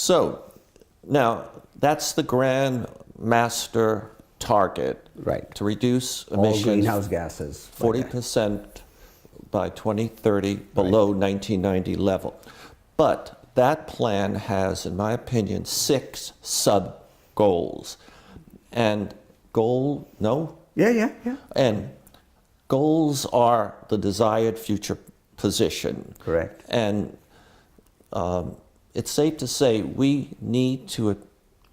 So now that's the grand master target, Right. to reduce All emissions greenhouse gases. like that. 40% by 2030 below 1990 level. But that plan has, in my opinion, 6 sub-goals. And Yeah. and goals are the desired future position. Correct. And it's safe to say we need to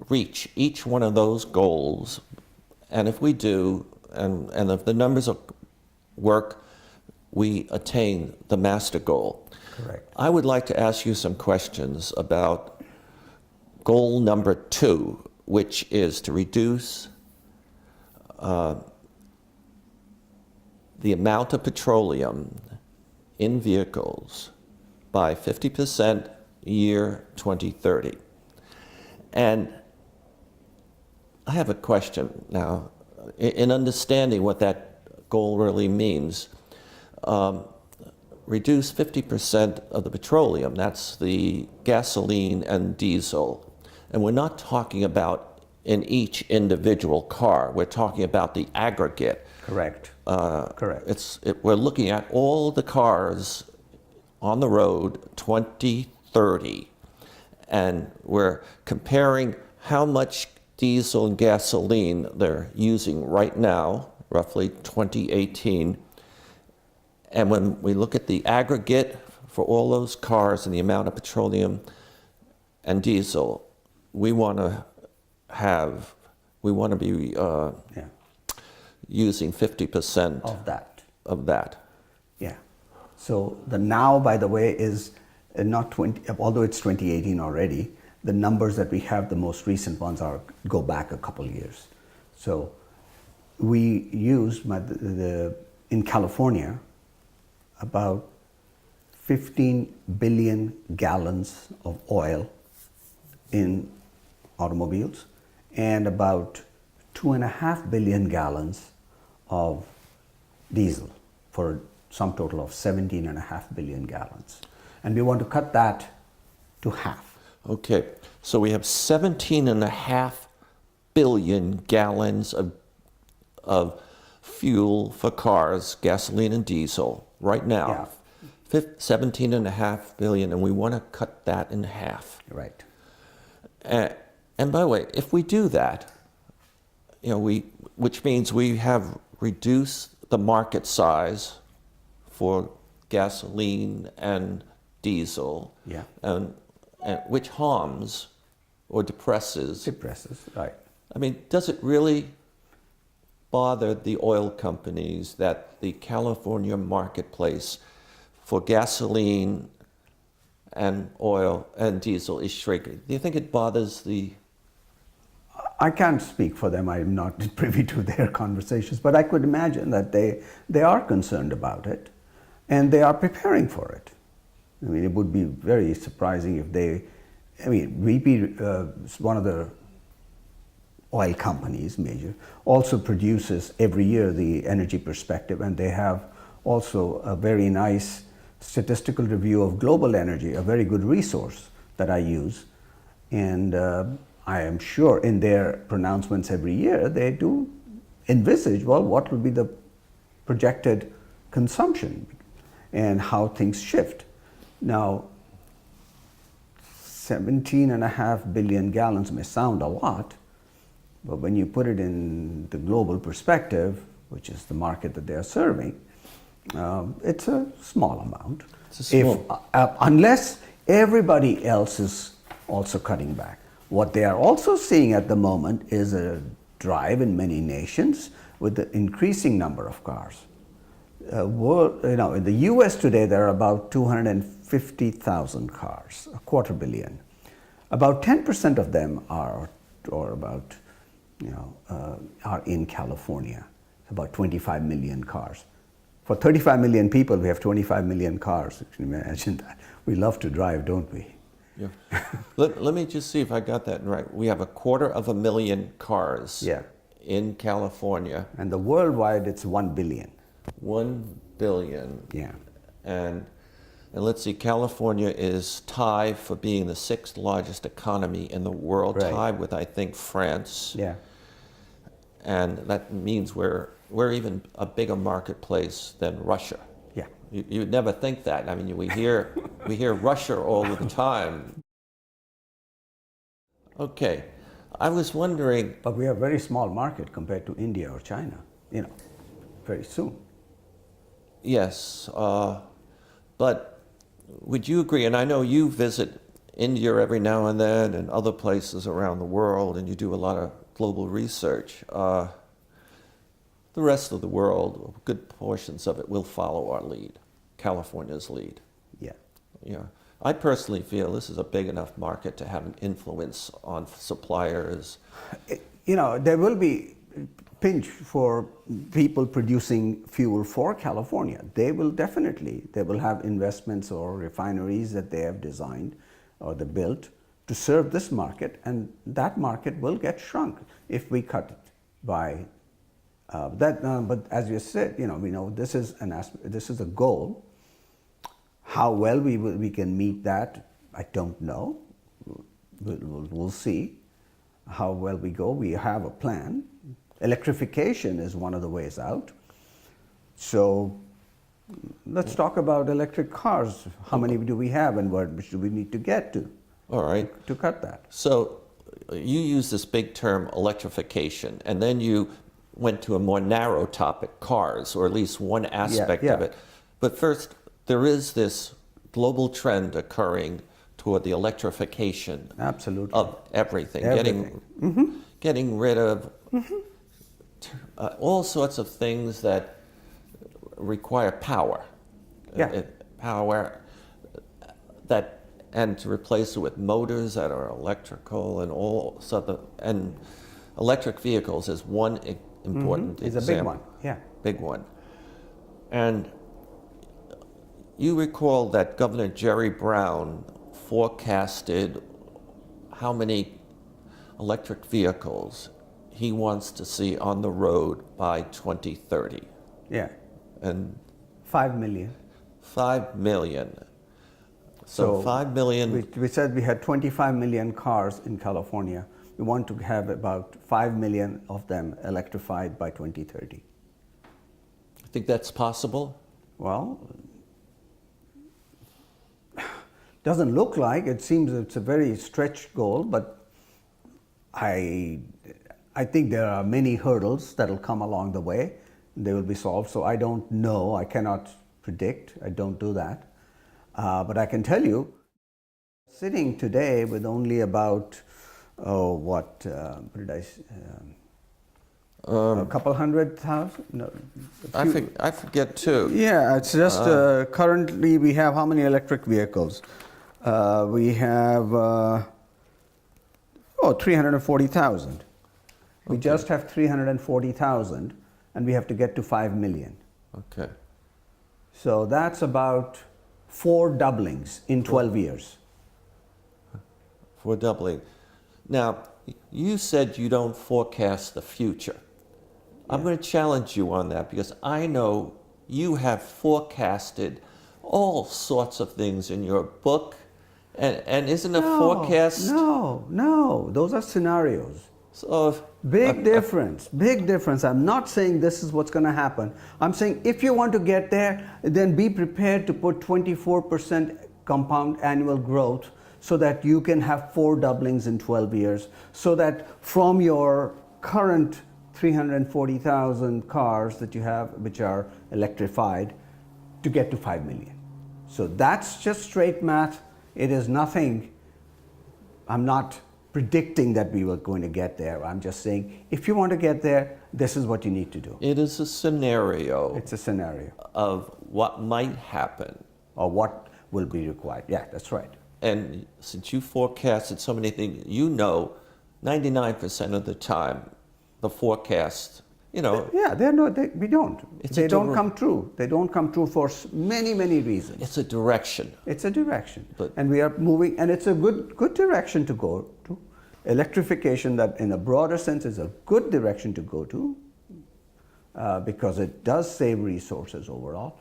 reach each one of those goals. And if we do, and if the numbers work, we attain the master goal. Correct. I would like to ask you some questions about goal number 2, which is to reduce the amount of petroleum in vehicles by 50% year 2030. And I have a question now. In understanding what that goal really means, reduce 50% of the petroleum, that's the gasoline and diesel. And we're not talking about in each individual car, we're talking about the aggregate. Correct. Correct. We're looking at all the cars on the road 2030, and we're comparing how much diesel and gasoline they're using right now, roughly 2018. And when we look at the aggregate for all those cars and the amount of petroleum and diesel, we want to be using 50% of that. Of that. Yeah. So the now, by the way, is not 20, although it's 2018 already, the numbers that we have, the most recent ones go back a couple years. So we use in California about 15 billion gallons of oil in automobiles and about 2.5 billion gallons of diesel for a sum total of 17.5 billion gallons. And we want to cut that to half. Okay, so we have 17.5 billion gallons of fuel for cars, gasoline and diesel, right now. Yeah. 17.5 billion, and we want to cut that in half. Right. And by the way, if we do that, which means we have reduced the market size for gasoline and diesel, Yeah. and which harms or depresses. Right. I mean, does it really bother the oil companies that the California marketplace for gasoline and oil and diesel is shrinking? Do you think it bothers the... I can't speak for them. I'm not privy to their conversations, but I could imagine that they are concerned about it and they are preparing for it. I mean, it would be very surprising if BP, one of the oil companies, major, also produces every year the Energy Perspective, and they have also a very nice statistical review of global energy, a very good resource that I use. And I am sure in their pronouncements every year, they do envisage, well, what will be the projected consumption and how things shift. Now, 17.5 billion gallons may sound a lot, but when you put it in the global perspective, which is the market that they are serving, it's a small amount. Unless everybody else is also cutting back. What they are also seeing at the moment is a drive in many nations with the increasing number of cars. In the US today, there are about 250,000 cars, 250 million. About 10% of them are in California, about 25 million cars. For 35 million people, we have 25 million cars. You can imagine that. We love to drive, don't we? Yeah. Let me just see if I got that right. We have 250,000 cars in California. And the worldwide, it's 1 billion. 1 billion. Yeah. And And let's see, California is tied for being the sixth largest economy in the world, Right. tied with, I think, France. Yeah. And that means we're even a bigger marketplace than Russia. Yeah. You'd never think that. I mean, we hear Russia all the time. Okay, I was wondering. But we are a very small market compared to India or China, very soon. Yes, but would you agree? And I know you visit India every now and then, and other places around the world, and you do a lot of global research. The rest of the world, good portions of it, will follow our lead, California's lead. Yeah. Yeah, I personally feel this is a big enough market to have an influence on suppliers. There will be pinch for people producing fuel for California. They will have investments or refineries that they have designed or they built to serve this market, and that market will get shrunk if we cut it by that. But as you said, we know this is a goal. How well we can meet that, I don't know. We'll see how well we go. We have a plan. Electrification is one of the ways out. So let's talk about electric cars. How many do we have, and which do we need to get to? All right. To cut that. So you use this big term electrification, and then you went to a more narrow topic, cars, or at least one aspect of it. But first, there is this global trend occurring toward the electrification Absolutely. of everything. Everything. Getting rid of all sorts of things that require power. Yeah. Power and to replace it with motors that are electrical and and electric vehicles is one important It's example. a big one. Yeah. Big one. And you recall that Governor Jerry Brown forecasted how many electric vehicles he wants to see on the road by 2030. Yeah. And 5 million. 5 million. So 5 million. We said we had 25 million cars in California. We want to have about 5 million of them electrified by 2030. I think that's possible. Well, doesn't look like. It seems it's a very stretched goal, but I think there are many hurdles that will come along the way. They will be solved. So I don't know. I cannot predict. I don't do that. But I can tell you, sitting today with only about, what did I say? A couple 100,000? No, I forget too. yeah, it's just currently we have how many electric vehicles? We have 340,000. We just have 340,000, and we have to get to 5 million. Okay. So that's about 4 doublings in 12 years. For doubling. Now, you said you don't forecast the future. I'm going to challenge you on that because I know you have forecasted all sorts of things in your book. And isn't a forecast? No, those are scenarios. So, Big difference, big difference. I'm not saying this is what's going to happen. I'm saying if you want to get there, then be prepared to put 24% compound annual growth so that you can have 4 doublings in 12 years, so that from your current 340,000 cars that you have, which are electrified, to get to 5 million. So that's just straight math. It is nothing. I'm not predicting that we were going to get there. I'm just saying, if you want to get there, this is what you need to do. it is a scenario It's a scenario of what might happen. or what will be required. Yeah, that's right. And since you forecasted so many things, 99% of the time, the forecast, Yeah, we don't. They don't come true. They don't come true for many, many reasons. it's a direction. It's a direction. But- And we are moving, and it's a good direction to go to. Electrification, that in a broader sense is a good direction to go to because it does save resources overall.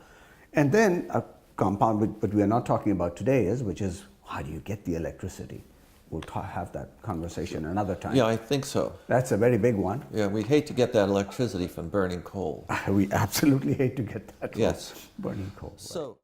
And then compound, but we are not talking about today, which is how do you get the electricity? We'll have that conversation another time. Yeah, I think so. That's a very big one. Yeah, we'd hate to get that electricity from burning coal. We absolutely hate to get that. Yes. Burning coal. Right. So.